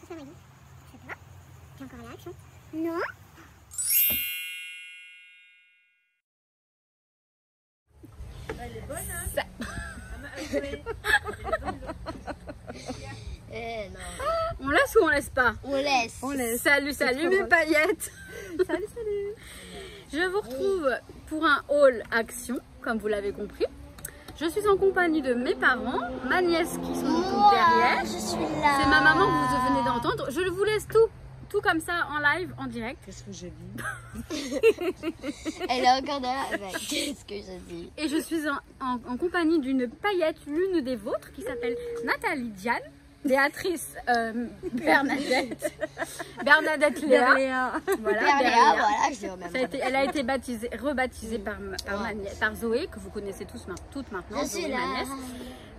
ça, voyez. Ça te va? T'es encore là, action? Non? Elle est bonne, hein? Ça... non. On laisse ou on laisse pas? On laisse. On laisse. Salut, salut mes paillettes. Salut, salut. Je vous retrouve pour un haul action, comme vous l'avez compris. Je suis en compagnie de mes parents, ma nièce qui sont derrière. Je suis là. C'est ma maman que vous venez d'entendre. Je vous laisse tout comme ça en live, en direct. Qu'est-ce que j'ai dit? Elle est encore là. Qu'est-ce que j'ai dit? Et je suis en compagnie d'une paillette, l'une des vôtres, qui s'appelle Nathalie Diane, Béatrice Bernadette Léa. Voilà, Léa, voilà, je dis au même temps. elle a été rebaptisée par Zoé, que vous connaissez toutes maintenant. Je suis Zoé, là. ma nièce.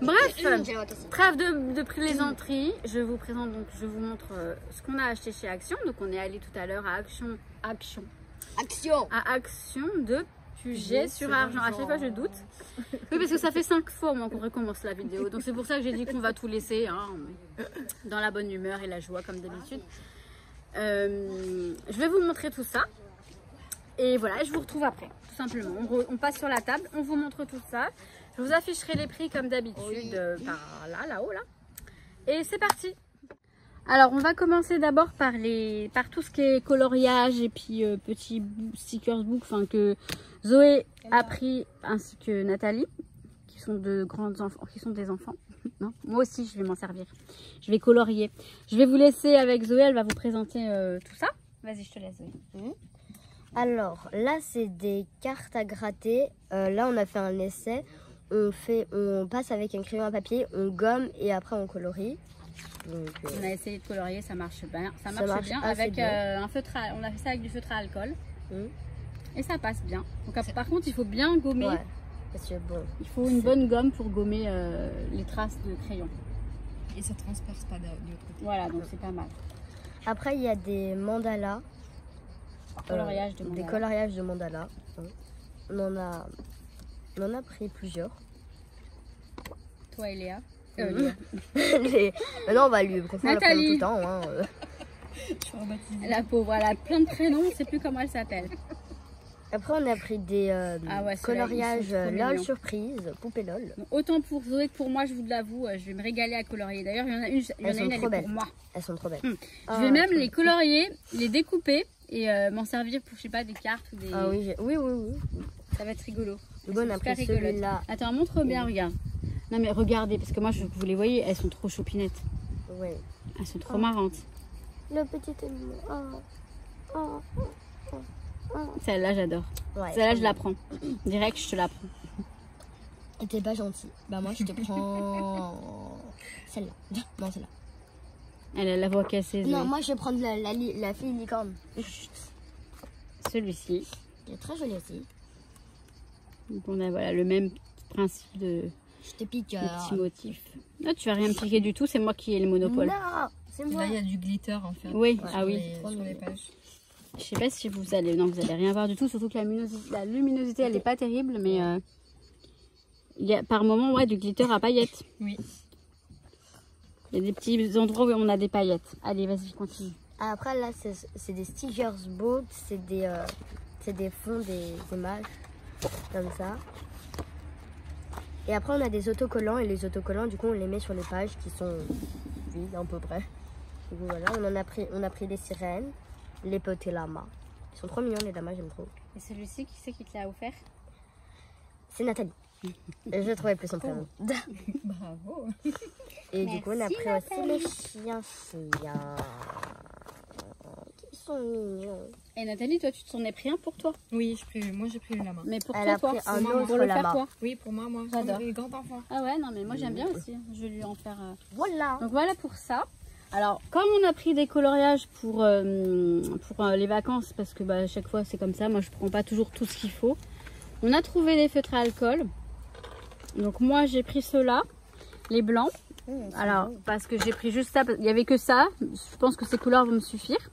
Bref, J'ai la question. trêve de plaisanterie. Je vous présente donc, je vous montre ce qu'on a acheté chez Action. Donc on est allé tout à l'heure à Action. À Action de Puget sur Argent. À chaque fois je doute. Oui, parce que ça fait 5 fois au moins qu'on recommence la vidéo. Donc c'est pour ça que j'ai dit qu'on va tout laisser hein, dans la bonne humeur et la joie comme d'habitude. Je vais vous montrer tout ça. Et voilà, je vous retrouve après, tout simplement. On passe sur la table, on vous montre tout ça. Je vous afficherai les prix comme d'habitude par là-haut. Là. Et c'est parti. Alors, on va commencer d'abord par tout ce qui est coloriage et puis petits stickers book que Zoé a pris ainsi que Nathalie, qui sont de grands enfants, qui sont des enfants. Non, moi aussi, je vais m'en servir. Je vais colorier. Je vais vous laisser avec Zoé, elle va vous présenter tout ça. Vas-y, je te laisse, Zoé. Alors, là, c'est des cartes à gratter. Là, on a fait un essai. On passe avec un crayon à papier, on gomme et après on colorie. Donc, on a essayé de colorier, ça marche bien. Ça marche bien avec un feutre. On a fait ça avec du feutre à alcool. Et ça passe bien. Donc, par contre, il faut bien gommer. Ouais, parce que bon, il faut une bonne gomme pour gommer les traces de crayon. Et ça transperce pas du autre côté. Voilà, donc c'est pas mal. Après, il y a des mandalas. Des coloriages de mandalas. On en a pris plusieurs. Toi et Léa. Non, on va lui confondre tout le temps. Hein. La pauvre, elle a plein de prénoms, on ne sait plus comment elle s'appelle. Après, on a pris des coloriages LOL surprise, poupée LOL. Donc, autant pour Zoé que pour moi, je vous l'avoue, je vais me régaler à colorier. D'ailleurs, il y en a une, elle est pour moi. Elles sont trop belles. Je vais même les colorier, les découper et m'en servir pour, je sais pas, des cartes ou des... Ah oui, oui. Ça va être rigolo. Bon, on a pris celui-là. Attends, montre bien, regarde. Non mais regardez, parce que moi, vous les voyez, elles sont trop chopinettes. Oui. Elles sont trop marrantes. Le petit Celle-là, j'adore. Ouais, celle-là, je la prends. Direct, je te la prends. Et t'es pas gentil. Bah moi, je te prends celle-là. Non, celle-là. Elle a la voix cassée. Non, moi, je vais prendre la fille licorne. Celui-ci. Il est très joli aussi. Donc on a voilà, le même principe de... Je te pique. Petit motif. Non, tu vas rien me piquer du tout, c'est moi qui ai le monopole. Non, c'est moi. Là, il y a du glitter en fait. Oui, sur ah oui. sur les pages. Je sais pas si vous allez... Non, vous allez rien voir du tout, surtout que la luminosité, elle est pas terrible, mais il y a par moment, ouais, du glitter à paillettes. Oui. Il y a des petits endroits où on a des paillettes. Allez, vas-y, continue. Après, là, c'est des stickers book, c'est des fonds, des images, comme ça. Et après, on a des autocollants, et les autocollants, du coup, on les met sur les pages qui sont vides, à peu près. Du coup, voilà, on a pris les sirènes, les petits lamas. Ils sont trop mignons, les lamas, j'aime trop. Et celui-ci, qui c'est qui te l'a offert? C'est Nathalie. Je trouvais plus son prénom. Bravo. Et du coup, on a pris aussi les chiens. Qui sont mignons. Et Nathalie, toi, tu t'en es pris un pour toi? Oui, moi j'ai pris le lama. Mais pour Elle toi, a pris un autre pour le lama. faire quoi? Oui, pour moi, j'adore. Les grands enfants. Ah ouais, non, mais moi j'aime bien aussi. Je vais lui en faire. Voilà. Donc voilà pour ça. Alors, comme on a pris des coloriages pour les vacances, parce que à chaque fois c'est comme ça, moi je prends pas toujours tout ce qu'il faut. On a trouvé des feutres à alcool. Donc moi j'ai pris ceux-là, les blancs. Alors, parce que j'ai pris juste ça, il n'y avait que ça. Je pense que ces couleurs vont me suffire.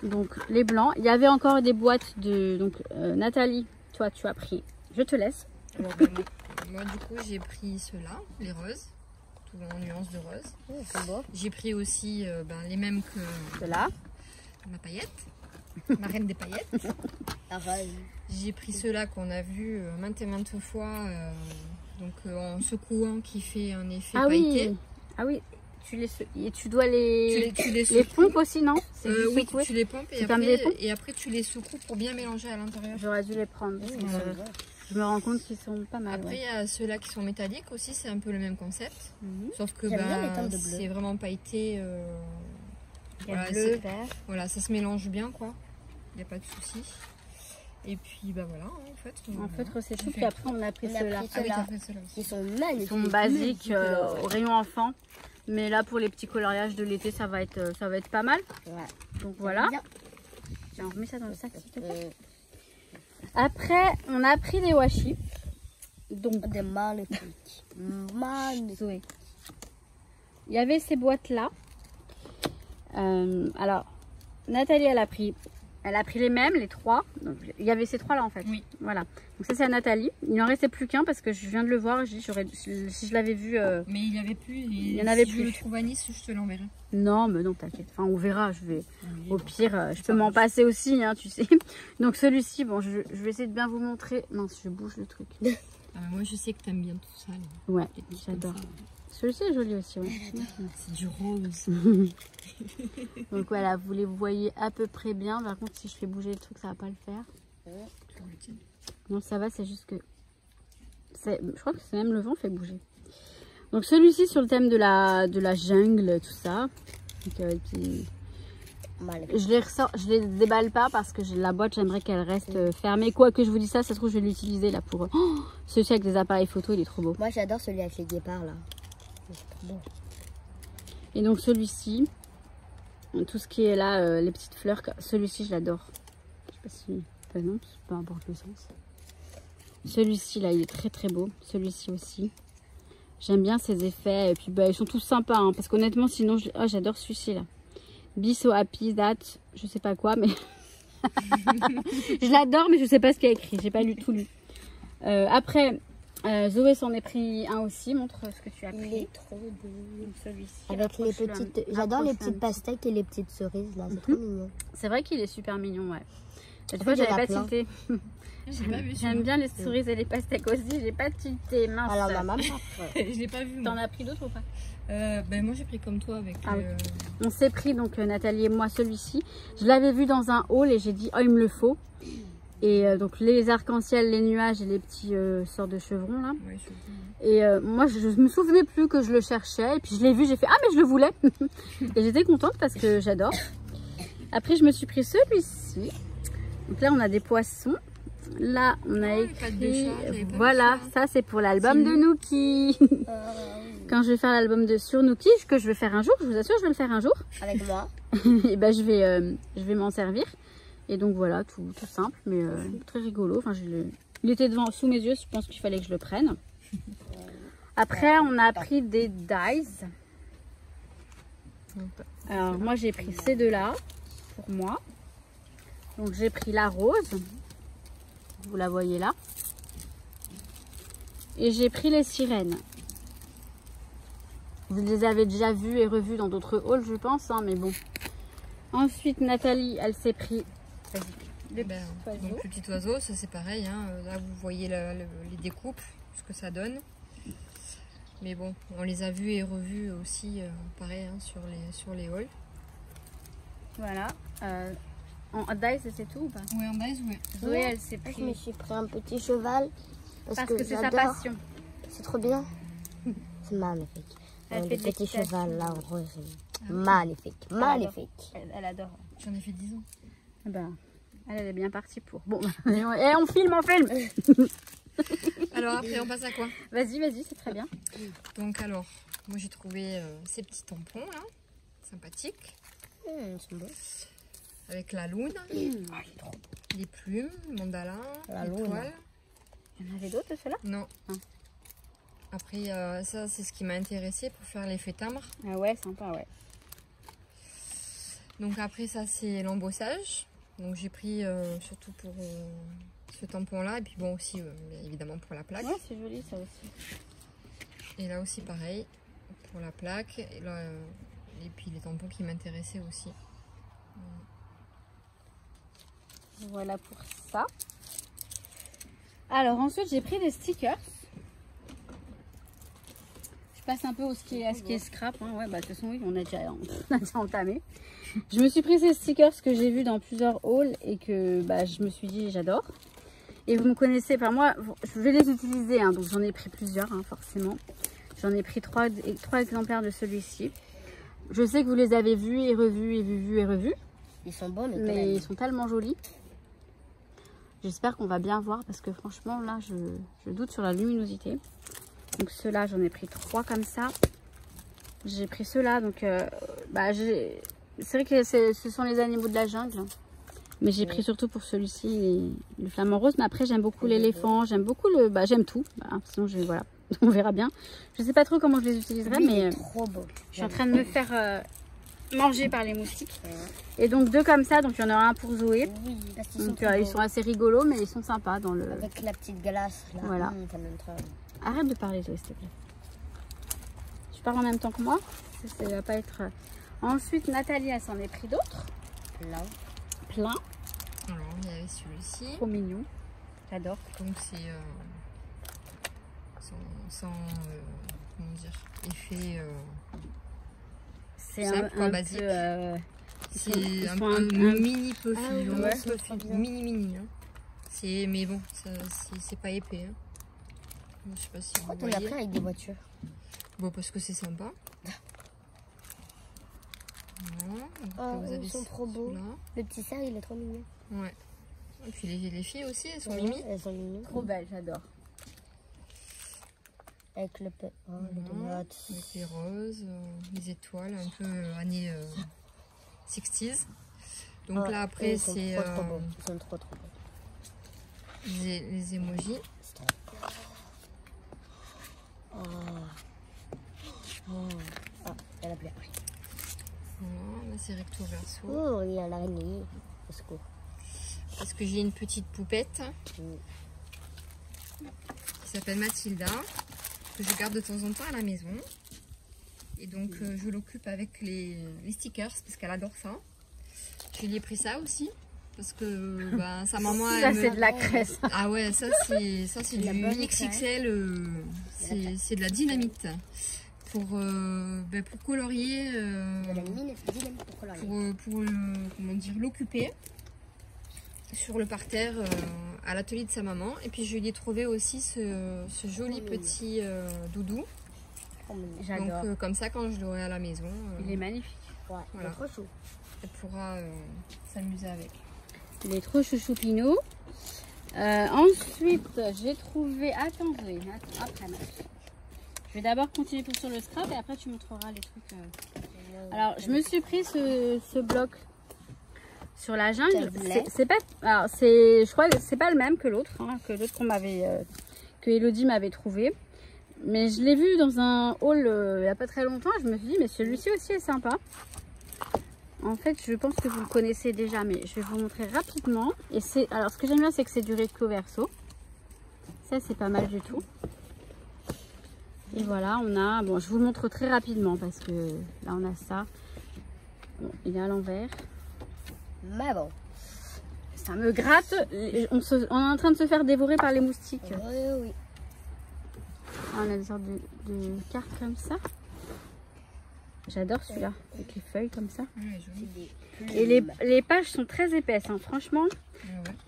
Donc les blancs. Il y avait encore des boîtes de... Donc Nathalie, toi tu as pris. Je te laisse. Alors, moi du coup j'ai pris ceux-là, les roses. tout en nuances de rose. C'est beau. J'ai pris aussi les mêmes que Cela. ma paillette, ma reine des paillettes. J'ai pris ceux-là qu'on a vus maintes et maintes fois, en secouant, qui fait un effet pailleté. Ah oui, et tu dois les les pompes aussi, non? C'est du Oui, secouer. tu les pompes C'est comme des pompes et après tu les secoues pour bien mélanger à l'intérieur. J'aurais dû les prendre. Parce que je me rends compte qu'ils sont pas mal. Après, il y a ceux-là qui sont métalliques aussi, c'est un peu le même concept. Mhm. Sauf que J'aime bien les teintes de bleu. c'est vraiment pailleté. Il y a Voilà, bleu, vert. voilà, ça se mélange bien, quoi. Il n'y a pas de souci. Et puis, voilà, en fait. En fait, c'est tout. fait. Puis après, on a pris On a ceux-là. pris Ah oui, ceux-là. t'as fait ceux-là aussi. Ils sont magnifiques. Ils sont basiques au rayon enfant. Mais là, pour les petits coloriages de l'été, ça va être pas mal. Ouais. Donc voilà. Bien. Tiens, on remet ça dans le sac, s'il te plaît. Après, on a pris des washi. Donc, Des magnifiques. Magnifiques. Zoé. Il y avait ces boîtes-là. Alors, Nathalie, elle a pris les mêmes, les trois. Donc, il y avait ces trois-là, en fait. Oui. Voilà. Donc ça, c'est à Nathalie. Il n'en restait plus qu'un parce que je viens de le voir. Si je l'avais vu... Mais il n'y avait plus. Il y en avait si plus. je le trouve à Nice, je te l'enverrai. Non, mais non, t'inquiète. Enfin, on verra. Au pire, je peux m'en passer aussi, hein, tu sais. Donc celui-ci, bon, je vais essayer de bien vous montrer. Mince, je bouge le truc. Ah, moi, je sais que t'aimes bien tout ça. Là. Ouais, Les petits j'adore. comme ça. Celui-ci est joli aussi, ouais. C'est du rose. Donc voilà, vous les voyez à peu près bien. Par contre, si je fais bouger le truc, ça va pas le faire. Non, ça va, c'est juste que... Je crois que c'est même le vent fait bouger. Donc celui-ci sur le thème de la jungle, tout ça. Donc, je les déballe pas parce que la boîte, j'aimerais qu'elle reste fermée. Quoi que je vous dis ça se trouve, je vais l'utiliser là pour... Oh, celui-ci avec des appareils photo, il est trop beau. Moi, j'adore celui avec les guépards, là. C'est trop beau. Et donc celui-ci, tout ce qui est là, les petites fleurs, celui-ci, je l'adore. Je sais pas si... Enfin, non, peu importe le sens. Celui-ci, là, il est très très beau. Celui-ci aussi. J'aime bien ces effets. Et puis, ils sont tous sympas. Hein, parce qu'honnêtement, sinon, j'adore celui-ci, là. Be so happy that, je sais pas quoi, mais je l'adore, mais je sais pas ce qu'il y a écrit. J'ai pas tout lu. Après, Zoé s'en est pris un aussi. Montre ce que tu as pris. Il est trop beau. Celui-ci. Avec les petites... J'adore les petites pastèques et les petites cerises, là. C'est trop mignon. C'est vrai qu'il est super mignon, ouais. Cette En fois, fait, j'avais il y en pas a tilté. J'aime bien les cerises et les pastèques aussi. J'ai pas tilté, mince. Alors, ma maman... Je l'ai pas vu. T'en as pris d'autres ou pas? Moi, j'ai pris comme toi avec... Ah oui. On s'est pris, donc Nathalie et moi, celui-ci. Je l'avais vu dans un haul et j'ai dit, oh, il me le faut. Et donc, les arcs-en-ciel, les nuages et les petits sortes de chevrons, là. Ouais, Et moi, je me souvenais plus que je le cherchais. Et puis, je l'ai vu, j'ai fait, ah, mais je le voulais. Et j'étais contente parce que j'adore. Après, je me suis pris celui-ci. Donc là, on a des poissons. Là, on a écrit... Voilà, ça, c'est pour l'album de Nookie. Quand je vais faire l'album sur Nookie, que je vais faire un jour, je vous assure, je vais le faire un jour. Avec moi. Et ben, je vais m'en servir. Et donc, voilà, tout simple, mais très rigolo. Enfin, il était sous mes yeux, je pense qu'il fallait que je le prenne. Après, on a pris des dies. Alors, moi, j'ai pris ces deux-là, pour moi. Donc, j'ai pris la rose. Vous la voyez là. Et j'ai pris les sirènes. Vous les avez déjà vues et revues dans d'autres hauls, je pense, hein, mais bon. Ensuite, Nathalie, elle s'est pris le petit oiseau, ça c'est pareil. Hein. Là, vous voyez les découpes, ce que ça donne. Mais bon, on les a vus et revus aussi, pareil, hein, sur les hauls. Voilà. En dice, c'est tout ou pas? Oui, en dice, oui. Zoé, elle s'est Je pris. me suis pris un petit cheval. Parce que c'est sa j'adore. passion. C'est trop bien. C'est magnifique. Elle Le fait de petit l'équitation. cheval là en rose. Magnifique. Magnifique. Elle adore. J'en ai fait 10 ans. Ben, elle est bien partie pour. Bon, et on filme. Alors après, on passe à quoi? Vas-y, c'est très bien. Donc alors, moi j'ai trouvé ces petits tampons là, sympathiques. C'est beau. Avec la lune, les plumes, mandala, La l'étoile. Il y en avait d'autres, ceux-là? Non. Ah. Après, ça c'est ce qui m'a intéressé pour faire l'effet timbre. Ah ouais, sympa, ouais. Donc après ça c'est l'embossage. Donc j'ai pris surtout pour ce tampon là et puis bon aussi bien évidemment pour la plaque. Ouais, c'est joli ça aussi. Et là aussi pareil pour la plaque. Et, là, et puis les tampons qui m'intéressaient aussi. Voilà pour ça. Alors ensuite j'ai pris des stickers. Je passe un peu à ce qui est scrap. Hein. Ouais, bah, de toute façon oui, on a déjà entamé. Je me suis pris ces stickers que j'ai vus dans plusieurs hauls et que bah, je me suis dit j'adore. Et vous me connaissez, par moi, je vais les utiliser. Hein, donc j'en ai pris plusieurs hein, forcément. J'en ai pris trois exemplaires de celui-ci. Je sais que vous les avez vus et revus et vus et revus. Ils sont bons, mais ils sont tellement jolis. J'espère qu'on va bien voir parce que franchement là je doute sur la luminosité. Donc ceux-là j'en ai pris 3 comme ça. J'ai pris ceux-là donc bah, c'est vrai que ce sont les animaux de la jungle. Mais j'ai pris surtout pour celui-ci le flamant rose. Mais après j'aime beaucoup l'éléphant, j'aime beaucoup le... Bah, j'aime tout. Bah, sinon voilà, on verra bien. Je sais pas trop comment je les utiliserai mais trop beau. Je suis en train de me faire... mangés par les moustiques. Et donc 2 comme ça, donc il y en aura un pour Zoé. Oui, parce qu'ils donc, ils sont assez rigolos, mais ils sont sympas dans le... Avec la petite glace là. Voilà. Arrête de parler Zoé, s'il te plaît. Tu parles en même temps que moi. Ça va pas être... Ensuite, Nathalie, elle s'en est pris d'autres. Plein. Alors, il y avait celui-ci. Trop mignon. J'adore. Donc c'est sans comment dire, effet... c'est un basique. C'est un un mini peu mini hein. Mais bon, c'est pas épais hein. Je sais pas si vous voyez. On a pris avec des voitures. Bon, parce que c'est sympa. Voilà. Oh, ils sont trop beaux. Le petit cerf il est trop mignon. Ouais. Et puis les filles aussi, elles sont mimi. Elles sont mignon. Trop belles, j'adore. Avec les donuts. Avec les roses, les étoiles, un peu années 60s. Donc là après c'est... trop beaux. Ils sont trop beaux. Les emojis. Elle a plu. Voilà, là c'est recto verso. Oh, il y a l'araignée. Parce que j'ai une petite poupette qui s'appelle Mathilda, que je garde de temps en temps à la maison. Et donc je l'occupe avec les stickers parce qu'elle adore ça. Je lui ai pris ça aussi parce que bah, sa maman... Ça c'est de la crèche. Ah ouais, ça c'est du XXL, c'est de la dynamite. Pour colorier, pour comment dire, l'occuper sur le parterre à l'atelier de sa maman. Et puis je lui ai trouvé aussi ce joli petit doudou. J'adore. Donc comme ça quand je l'aurai à la maison, il est magnifique. Ouais, voilà. trop chou. Elle pourra s'amuser avec. Il est trop chouchou Pinot. Ensuite j'ai trouvé... Attends Zoé, après je vais d'abord continuer sur le scrap et après tu montreras les trucs. Alors je me suis pris ce bloc sur la jungle. C'est pas, alors je crois que c'est pas le même que l'autre, hein, qu'on m'avait, que Elodie m'avait trouvé. Mais je l'ai vu dans un haul il y a pas très longtemps. Je me suis dit mais celui-ci aussi est sympa. En fait je pense que vous le connaissez déjà, mais je vais vous montrer rapidement. Et alors ce que j'aime bien c'est que c'est du recto verso. Ça c'est pas mal du tout. Et voilà, on a... Bon, je vous le montre très rapidement parce que là, on a ça. Bon, il est à l'envers. Mais bon. Ça me gratte. On est en train de se faire dévorer par les moustiques. Oui. On a des sortes de cartes comme ça. J'adore celui-là, avec les feuilles comme ça. Et les pages sont très épaisses, hein, franchement.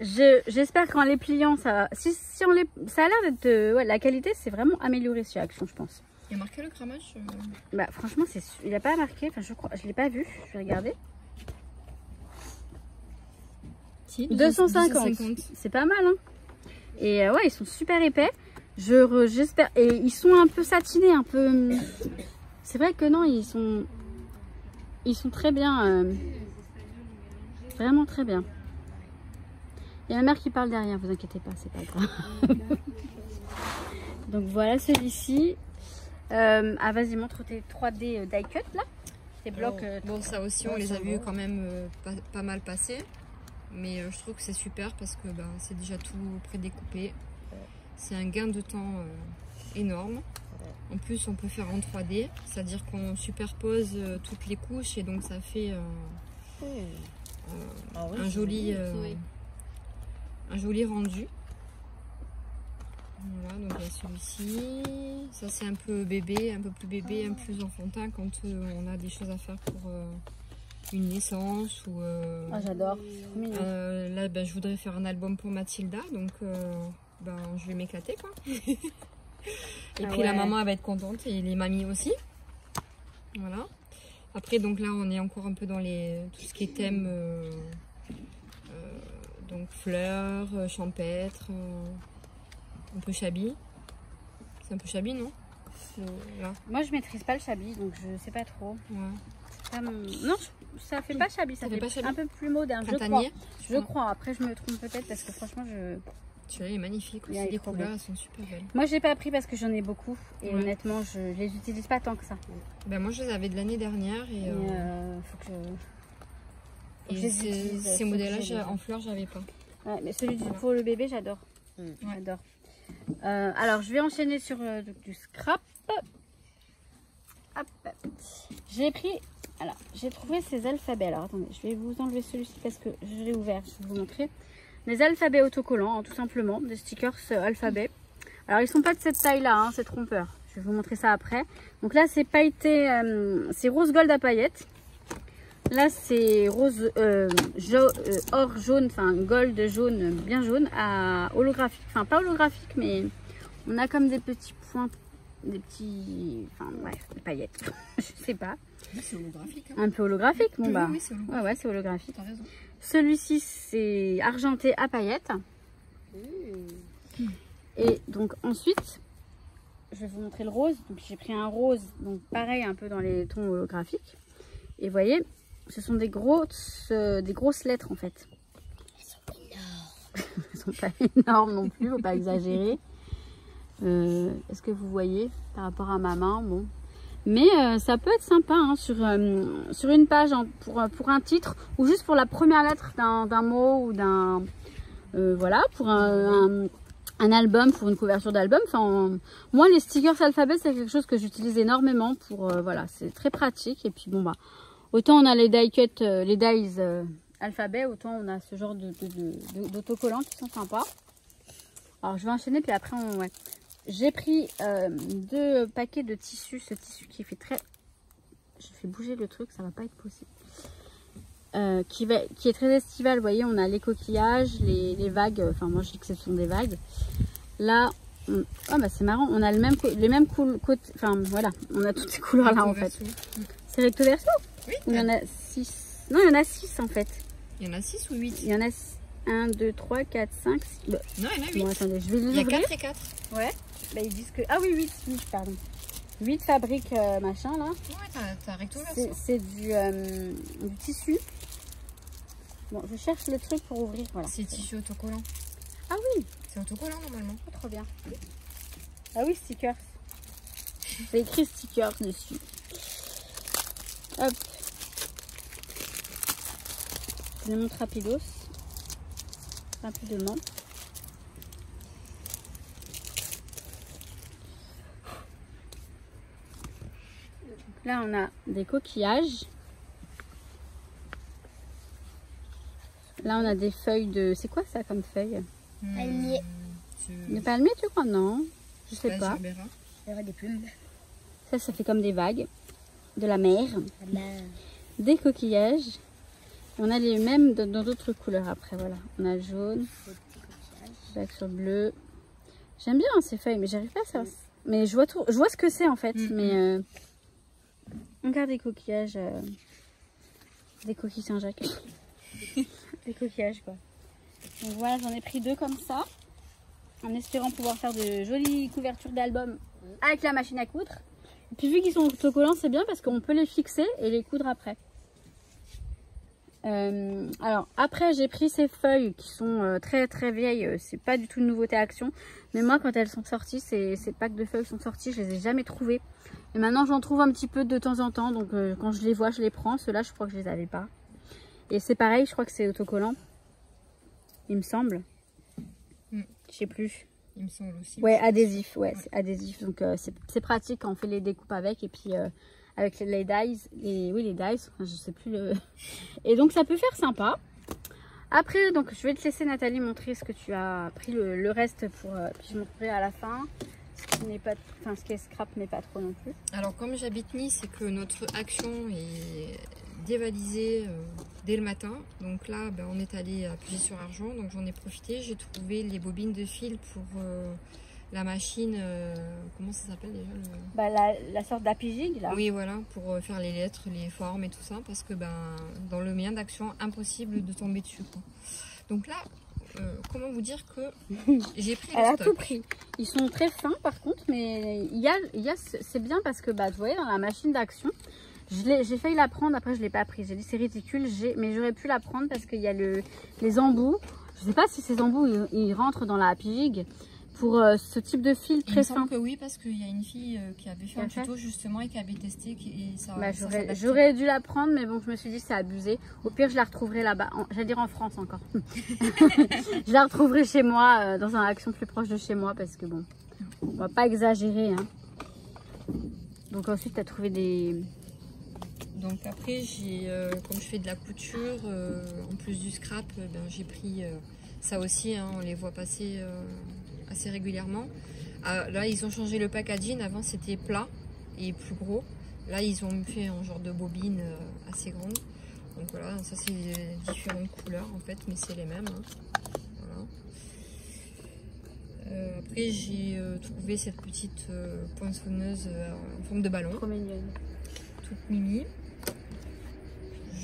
J'espère qu'en les pliant, ça a l'air d'être... ouais, la qualité, c'est vraiment amélioré chez Action, je pense. Il y a marqué le grammage Bah franchement, il n'a pas marqué, enfin je crois, je l'ai pas vu, je vais regarder. Si, 250. C'est pas mal, hein. Et ouais, ils sont super épais. J'espère... Et ils sont un peu satinés, un peu... C'est vrai que non, ils sont très bien. Vraiment très bien. Il y a ma mère qui parle derrière, vous inquiétez pas, c'est pas grave. Donc voilà celui-ci. Ah vas-y, montre tes 3D die cut là. Tes blocs. Bon, ça aussi, on les a vus quand même pas mal passer. Mais je trouve que c'est super parce que c'est déjà tout prédécoupé. C'est un gain de temps énorme. En plus, on peut faire en 3D, c'est-à-dire qu'on superpose toutes les couches et donc ça fait un joli rendu. Voilà, donc il y a celui-ci. Ça c'est un peu bébé, un peu plus bébé, un peu plus enfantin quand on a des choses à faire pour une naissance ou. Ah, j'adore. Là, ben, je voudrais faire un album pour Mathilda, donc ben, je vais m'éclater quoi. Et puis la maman elle va être contente et les mamies aussi. Voilà. Après donc là on est encore un peu dans tout ce qui est thème donc fleurs, champêtre, un peu chabi. C'est un peu chabi non? Là. Moi je maîtrise pas le chabi donc je sais pas trop. Ouais. Non, ça fait pas chabi, ça fait pas chabi, un peu plus moderne. Je crois. Après je me trompe peut-être parce que franchement celui-là est magnifique aussi, les couleurs elles sont super belles. Moi j'ai pas pris parce que j'en ai beaucoup et honnêtement je les utilise pas tant que ça. Ben moi je les avais de l'année dernière et faut que je ces modèles-là en fleurs j'avais pas. Ouais, mais celui pour le bébé j'adore. J'adore. Alors je vais enchaîner sur du scrap. Hop. J'ai pris, alors j'ai trouvé ces alphabets. Alors attendez, je vais vous enlever celui-ci parce que je l'ai ouvert, je vais vous montrer. Des alphabets autocollants, hein, tout simplement, des stickers alphabets. Alors ils sont pas de cette taille-là, hein, c'est trompeur. Je vais vous montrer ça après. Donc là c'est pailleté, c'est rose gold à paillettes. Là c'est rose or jaune, enfin gold jaune, bien jaune, à holographique. Enfin pas holographique, mais on a comme des petits points, des petits, enfin bref, des paillettes. Je sais pas. C'est holographique. Hein. Un peu holographique, bon bah. Oui, c'est holographique. Ouais, c'est holographique. T'as raison. Celui-ci c'est argenté à paillettes. Et donc ensuite, je vais vous montrer le rose. Donc j'ai pris un rose, donc pareil un peu dans les tons holographiques. Et vous voyez, ce sont des grosses lettres en fait. Elles sont énormes. Elles sont pas énormes non plus, faut pas exagérer. Est-ce que vous voyez par rapport à ma main? Bon. Mais ça peut être sympa hein, sur une page hein, pour un titre ou juste pour la première lettre d'un mot ou d'un voilà, pour un album, pour une couverture d'album. Enfin, moi les stickers alphabet c'est quelque chose que j'utilise énormément pour voilà, c'est très pratique. Et puis bon bah autant on a les die cut, les dies alphabet, autant on a ce genre d'autocollants qui sont sympas. Alors je vais enchaîner puis après on j'ai pris 2 paquets de tissu, ce tissu qui fait très... Je fais bouger le truc, ça va pas être possible. Qui est très estival, vous voyez, on a les coquillages, les vagues, enfin moi je dis que ce sont des vagues. Là, oh bah c'est marrant, on a les mêmes couleurs, enfin voilà, on a toutes ces couleurs là en fait. C'est recto verso? Oui. Il y en a 6, non il y en a 6 en fait. Il y en a 6 ou 8? Il y en a 1, 2, 3, 4, 5, 6. Bah. Non, il y en a 8. Bon, attendez, je vais les ouvrir. Il y a 4 et 4. Ouais. Bah, ils disent que... Ah oui, 8, pardon. 8 fabriques machin là. Ouais, t'as recto verso. C'est du tissu. Bon, je cherche le truc pour ouvrir. Voilà. C'est tissu autocollant. Ah oui. C'est autocollant normalement. Oh, trop bien. Ah oui, stickers. C'est écrit stickers dessus. Hop. Je les montre rapidos. Rapidement. Là, on a des coquillages. Là, on a des feuilles de... C'est quoi ça comme feuille? Palmier. De palmier, tu crois? Non, je sais pas. Il y aura des plumes. Ça fait comme des vagues. De la mer. La... Des coquillages. On a les mêmes dans d'autres couleurs après, voilà. On a le jaune. Black sur bleu. J'aime bien ces feuilles, mais j'arrive pas à ça. Mais je vois ce que c'est en fait. Mais on garde des coquillages. Des coquilles Saint-Jacques. Des coquillages quoi. Donc voilà, j'en ai pris 2 comme ça. En espérant pouvoir faire de jolies couvertures d'albums avec la machine à coudre. Et puis vu qu'ils sont autocollants, c'est bien parce qu'on peut les fixer et les coudre après. Alors après j'ai pris ces feuilles qui sont très vieilles, c'est pas du tout une nouveauté Action, mais moi quand elles sont sorties, ces packs de feuilles sont sortis, je les ai jamais trouvées et maintenant j'en trouve un petit peu de temps en temps, donc quand je les vois je les prends. Ceux-là je crois que je les avais pas et c'est pareil, je crois que c'est autocollant il me semble, je sais plus. il me semble aussi. Ouais, adhésif, ouais, c'est adhésif. Donc c'est pratique quand on fait les découpes avec. Et puis avec les dies, les dies, je sais plus le... Et donc ça peut faire sympa. Après, donc je vais te laisser Nathalie montrer ce que tu as pris le reste pour... puis je montrerai à la fin. Ce qui n'est pas, enfin ce qui est scrap n'est pas trop non plus. Alors comme j'habite Nice, c'est que notre action est dévalisée dès le matin. Donc là, ben, on est allé à Pugy-sur-Argent, donc j'en ai profité. J'ai trouvé les bobines de fil pour la machine, comment ça s'appelle déjà Bah, la sorte d'apijig là. Oui, voilà, pour faire les lettres, les formes et tout ça, parce que ben, dans le mien d'action, impossible de tomber dessus, quoi. Donc là, comment vous dire que j'ai pris Elle a le stock. tout pris. Ils sont très fins par contre, mais c'est bien parce que bah, vous voyez dans la machine d'action, j'ai failli la prendre, après je ne l'ai pas prise. J'ai dit c'est ridicule, mais j'aurais pu la prendre parce qu'il y a les embouts. Je ne sais pas si ces embouts ils rentrent dans la apijig pour ce type de fil très fin. Que oui, parce qu'il y a une fille qui avait fait un tuto justement et qui avait testé et ça, bah, j'aurais dû la prendre, mais bon, je me suis dit c'est abusé. Au pire, je la retrouverai là-bas, j'allais dire en France encore. Je la retrouverai chez moi, dans un action plus proche de chez moi, parce que bon, on va pas exagérer. Hein. Donc ensuite, tu as trouvé des... Donc après, comme je fais de la couture, en plus du scrap, ben, j'ai pris ça aussi, hein, on les voit passer assez régulièrement. Là, ils ont changé le packaging, avant c'était plat et plus gros. Là, ils ont fait un genre de bobine assez grande. Donc voilà, ça c'est différentes couleurs en fait, mais c'est les mêmes. Hein. Voilà. Après, j'ai trouvé cette petite poinçonneuse en forme de ballon. Trop mignonne. Toute mimi.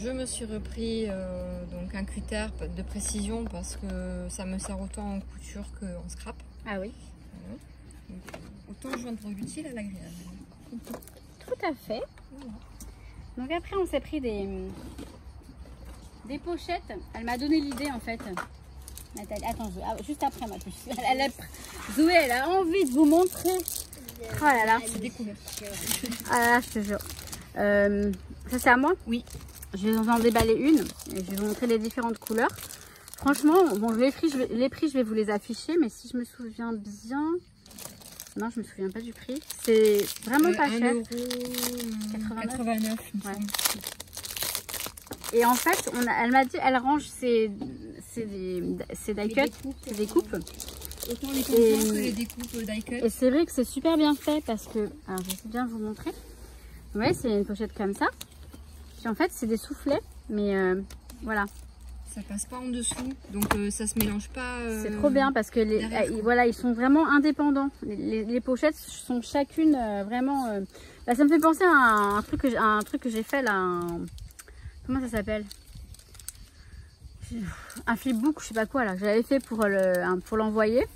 Je me suis repris donc un cutter de précision parce que ça me sert autant en couture qu'en scrap. Ah oui. Voilà. Donc, autant joindre l'utile à l'agréable. Tout à fait. Voilà. Donc après on s'est pris des pochettes. Elle m'a donné l'idée en fait. Nathalie, attends, juste après ma puce. Zoé, elle a envie de vous montrer. Oh là là. C'est découvert. Ah là, je te jure. Ça c'est à moi? Oui. Je vais en déballer une et je vais vous montrer les différentes couleurs. Franchement, bon, les prix, je vais vous les afficher, mais si je me souviens bien... Non, je me souviens pas du prix. C'est vraiment pas cher. 1,89 €. Ouais. Et en fait, elle m'a dit, elle range ses die-cut, ses découpes. Autant les tampons que les découpes die-cut. Et c'est vrai que c'est super bien fait parce que... Alors, je vais bien vous montrer. Vous voyez, c'est une pochette comme ça. Puis en fait, c'est des soufflets, mais voilà. Ça passe pas en dessous, donc ça se mélange pas. C'est trop bien parce que voilà, ils sont vraiment indépendants. Les pochettes sont chacune vraiment. Là, ça me fait penser à un truc que j'ai fait là. Comment ça s'appelle? Un flipbook, je sais pas quoi là. J'avais fait pour l'envoyer.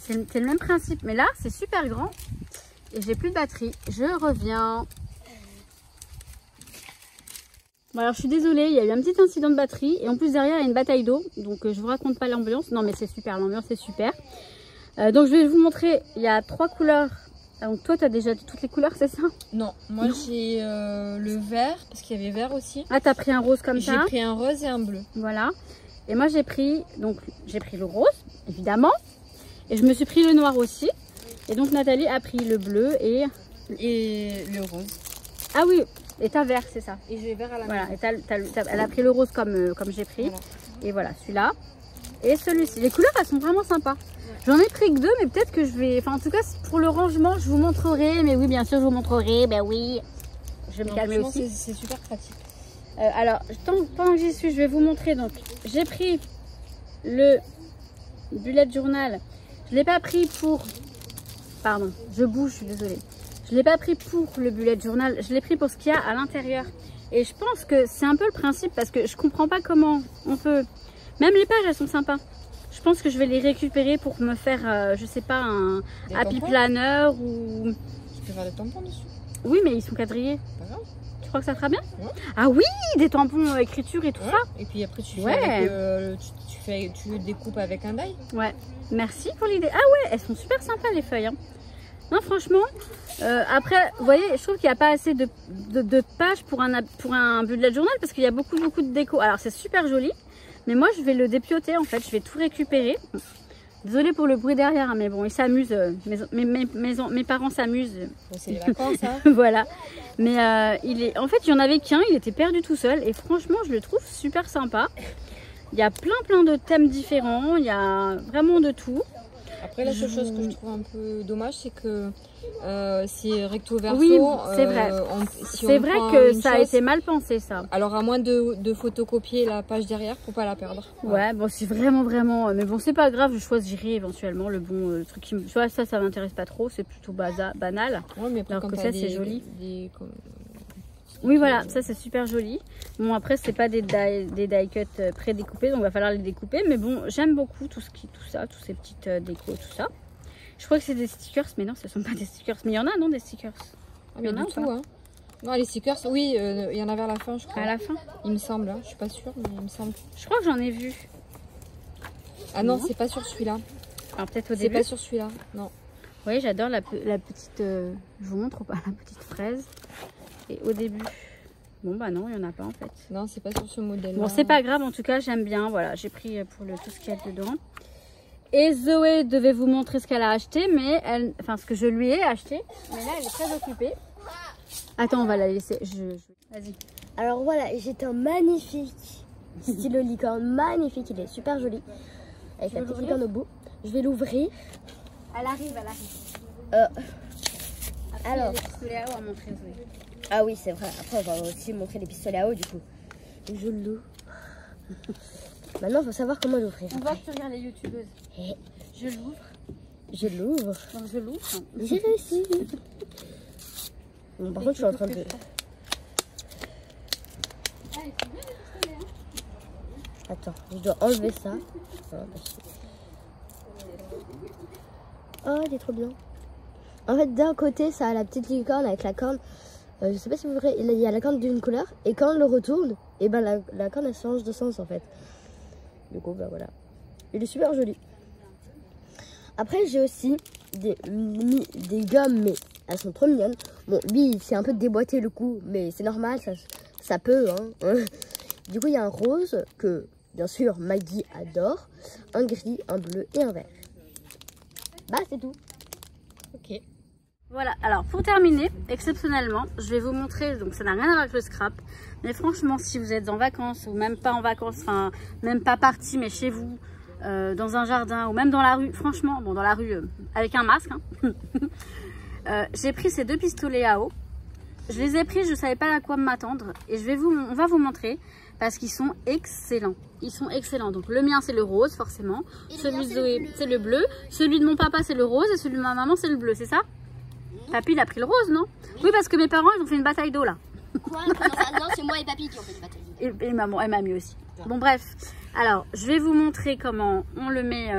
C'est le même principe, mais là, c'est super grand et j'ai plus de batterie. Je reviens. Bon alors je suis désolée, il y a eu un petit incident de batterie et en plus derrière il y a une bataille d'eau, donc je vous raconte pas l'ambiance. Non mais c'est super, l'ambiance est super. Donc je vais vous montrer, il y a 3 couleurs. Donc toi tu as déjà toutes les couleurs, c'est ça? Non, moi j'ai le vert, parce qu'il y avait vert aussi. Ah, t'as pris un rose comme ça? J'ai pris un rose et un bleu. Voilà. Et moi j'ai pris le rose, évidemment. Et je me suis pris le noir aussi. Et donc Nathalie a pris le bleu et le rose. Ah oui, et t'as vert, c'est ça. Et j'ai vert à la voilà, et elle a pris le rose comme j'ai pris. Voilà. Et voilà, celui-là. Et celui-ci. Les couleurs, elles sont vraiment sympas. Ouais. J'en ai pris que 2, mais peut-être que je vais... Enfin, en tout cas, pour le rangement, je vous montrerai. Mais oui, bien sûr, je vous montrerai. Ben oui. Je vais me calmer aussi. C'est super pratique. Alors, pendant que j'y suis, je vais vous montrer. Donc, j'ai pris le bullet journal. Je ne l'ai pas pris pour... Pardon, je bouge, je suis désolée. Je ne l'ai pas pris pour le bullet journal, je l'ai pris pour ce qu'il y a à l'intérieur. Et je pense que c'est un peu le principe parce que je comprends pas comment on peut... Même les pages, elles sont sympas. Je pense que je vais les récupérer pour me faire, je sais pas, un happy planner ou... Tu peux faire des tampons dessus? Oui, mais ils sont quadrillés. Pas grave. Tu crois que ça sera bien? Ouais. Ah oui, des tampons écriture et tout ça. Et puis après, tu fais avec, tu découpes avec un die. Ouais, merci pour l'idée. Ah ouais, elles sont super sympas les feuilles. Hein. Non, franchement, après, vous voyez, je trouve qu'il n'y a pas assez de pages pour un bullet journal parce qu'il y a beaucoup de déco. Alors, c'est super joli, mais moi, je vais le dépioter en fait. Je vais tout récupérer. Désolée pour le bruit derrière, hein, mais bon, ils s'amusent. Mes parents s'amusent. Bon, c'est les vacances, hein. Voilà. Mais en fait, il y en avait qu'un, il était perdu tout seul. Et franchement, je le trouve super sympa. Il y a plein de thèmes différents. Il y a vraiment de tout. Après, la seule chose que je trouve un peu dommage, c'est que c'est recto verso. Oui, c'est vrai. C'est vrai que ça a été mal pensé, ça. Alors, à moins de photocopier la page derrière pour pas la perdre. Ouais, bon, c'est vraiment. Mais bon, c'est pas grave, je choisirai éventuellement le bon truc qui me. Tu vois, ça m'intéresse pas trop, c'est plutôt banal. Ouais, mais après, alors quand que t'as ça, c'est joli. Oui, voilà, ça c'est super joli. Bon, après, c'est pas des die cuts pré-découpés, donc il va falloir les découper. Mais bon, j'aime beaucoup tout ça, tous ces petites décos, tout ça. Je crois que c'est des stickers, mais non, ce sont pas des stickers. Mais il y en a, non, des stickers. Ah, mais du tout, hein. Non, les stickers, oui, il y en a vers la fin, je crois. À la fin, il me semble, hein. Je suis pas sûre, mais il me semble. Je crois que j'en ai vu. Ah non, c'est pas sur celui-là. Alors peut-être au C'est début. pas sur celui-là, non. Oui, j'adore la petite. Je vous montre ou pas la petite fraise. Et au début. Bon bah non, il n'y en a pas en fait. Non, c'est pas sur ce modèle. Bon, c'est pas grave, en tout cas, j'aime bien. Voilà, j'ai pris pour tout ce qu'il y a dedans. Et Zoé devait vous montrer ce qu'elle a acheté, mais enfin ce que je lui ai acheté. Mais là, elle est très occupée. Attends, on va la laisser. Vas-y. Alors voilà, j'ai un magnifique stylo licorne, magnifique, il est super joli. Avec la petite licorne au bout. Je vais l'ouvrir. Elle arrive. Alors. Il y a les pistolets à eau à montrer, Zoé. Ah oui, c'est vrai. Après, on va aussi montrer les pistolets à eau du coup. Je l'ouvre. Maintenant, il faut savoir comment l'ouvrir. On voit que tu regardes les youtubeuses. Et Je l'ouvre. je l'ouvre. Donc je l'ouvre. J'ai réussi. Bon, par contre, je suis en train de... Attends, je dois enlever ça. Oh, il est trop bien. En fait, d'un côté, ça a la petite licorne avec la corne. Je sais pas si vous verrez, il y a la corne d'une couleur. Et quand on le retourne, et ben la corne, elle change de sens en fait. Du coup, bah voilà. Il est super joli. Après, j'ai aussi des gommes, mais elles sont trop mignonnes. Bon, lui, c'est un peu déboîté le coup, mais c'est normal, ça peut. Hein. Du coup, il y a un rose que, bien sûr, Maggie adore. Un gris, un bleu et un vert. Bah, c'est tout. Ok. Voilà, alors pour terminer, exceptionnellement, je vais vous montrer, donc ça n'a rien à voir avec le scrap, mais franchement, si vous êtes en vacances, ou même pas en vacances, enfin, même pas parti, mais chez vous, dans un jardin, ou même dans la rue, franchement, bon, dans la rue, avec un masque, hein, j'ai pris ces deux pistolets à eau. Je les ai pris, je ne savais pas à quoi m'attendre, et on va vous montrer, parce qu'ils sont excellents. Ils sont excellents. Donc le mien, c'est le rose, forcément. Celui de Zoé, c'est le bleu. Celui de mon papa, c'est le rose, et celui de ma maman, c'est le bleu, c'est ça? Papy, il a pris le rose, non? Oui, parce que mes parents, ils ont fait une bataille d'eau, là. Quoi? Non, c'est moi et Papy qui ont fait une bataille d'eau. Et maman, et mamie aussi. Bon, bref. Alors, je vais vous montrer comment on le met,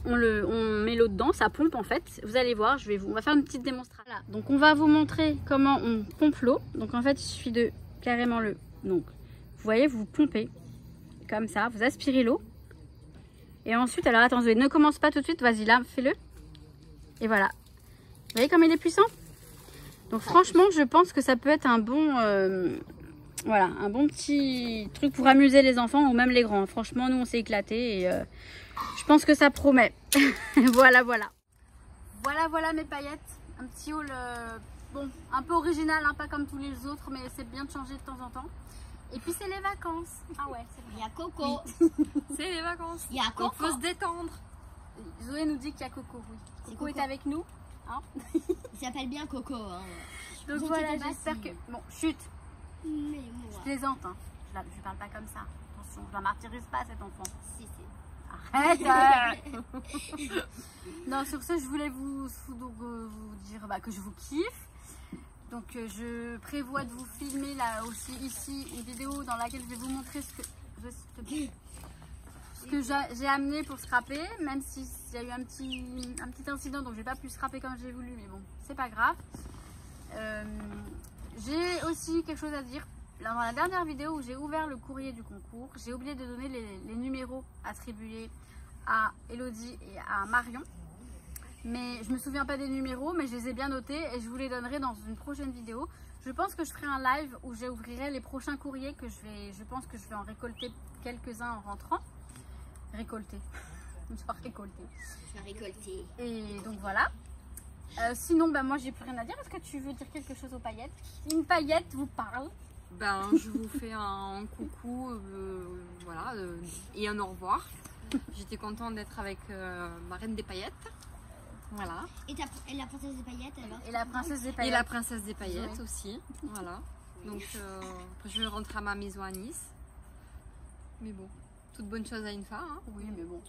on met l'eau dedans. Ça pompe, en fait. Vous allez voir, on va faire une petite démonstration. Voilà. Donc, on va vous montrer comment on pompe l'eau. Donc, en fait, il suffit de carrément donc, vous voyez, vous pompez. Comme ça, vous aspirez l'eau. Et ensuite, alors, attends, Zoé, ne commence pas tout de suite. Vas-y, là, fais-le. Et voilà. Vous voyez comme il est puissant? Donc franchement, je pense que ça peut être un bon, voilà, un bon petit truc pour amuser les enfants ou même les grands. Franchement, nous on s'est éclatés et je pense que ça promet. Voilà mes paillettes. Un petit haul, bon, un peu original, hein, pas comme tous les autres, mais c'est bien de changer de temps en temps. Et puis c'est les vacances. Ah ouais, c'est vrai. Il y a Coco. C'est les vacances. Il y a Il Coco. faut se détendre. Zoé nous dit qu'il y a Coco, oui. Coco est avec nous. Hein, Il s'appelle bien Coco. Hein. donc Vous voilà, inquiétez pas j'espère si- que... Bon, chut, Mais je moi. plaisante, hein. Je parle pas comme ça. Attention, je la martyrise pas cet enfant. Si, si. Arrête. Non, sur ce, je voulais vous dire que je vous kiffe. Donc je prévois de vous filmer là aussi ici une vidéo dans laquelle je vais vous montrer ce que j'ai amené pour scraper, même s'il y a eu un petit incident, donc j'ai pas pu scraper comme j'ai voulu, mais bon, c'est pas grave. J'ai aussi quelque chose à dire. Dans la dernière vidéo où j'ai ouvert le courrier du concours, j'ai oublié de donner les numéros attribués à Elodie et à Marion. Mais je me souviens pas des numéros, mais je les ai bien notés et je vous les donnerai dans une prochaine vidéo. Je pense que je ferai un live où j'ouvrirai les prochains courriers que je pense que je vais en récolter quelques-uns en rentrant. Récolter. Tu vas récolter. Je vais récolter. Et donc voilà. Sinon, moi j'ai plus rien à dire. Est-ce que tu veux dire quelque chose aux paillettes? Une paillette vous parle. Ben, je vous fais un coucou, voilà, et un au revoir. J'étais contente d'être avec ma reine des paillettes. Voilà. Et la princesse des paillettes alors? Et la princesse des Et paillettes. la princesse des paillettes Oui. aussi. Voilà. Donc, après, je vais rentrer à ma maison à Nice. Mais bon, toute bonne chose a une fin. Hein. Oui, mais bon.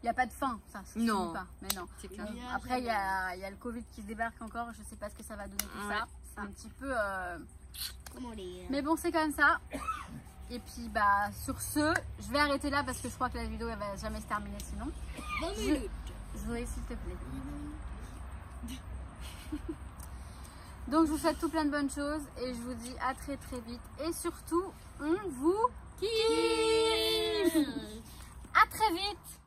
Il n'y a pas de fin, ça se Non. finit pas. Mais non. C'est clair. Bon, après, il y a le Covid qui se débarque encore. Je sais pas ce que ça va donner tout Ouais. ça. C'est un petit peu. Comment les... Mais bon, c'est comme ça. Et puis, sur ce, je vais arrêter là parce que je crois que la vidéo elle va jamais se terminer sinon. 20 minutes. Zoé, s'il te plaît. Donc, je vous souhaite tout plein de bonnes choses et je vous dis à très très vite. Et surtout, on vous kiffe. À très vite.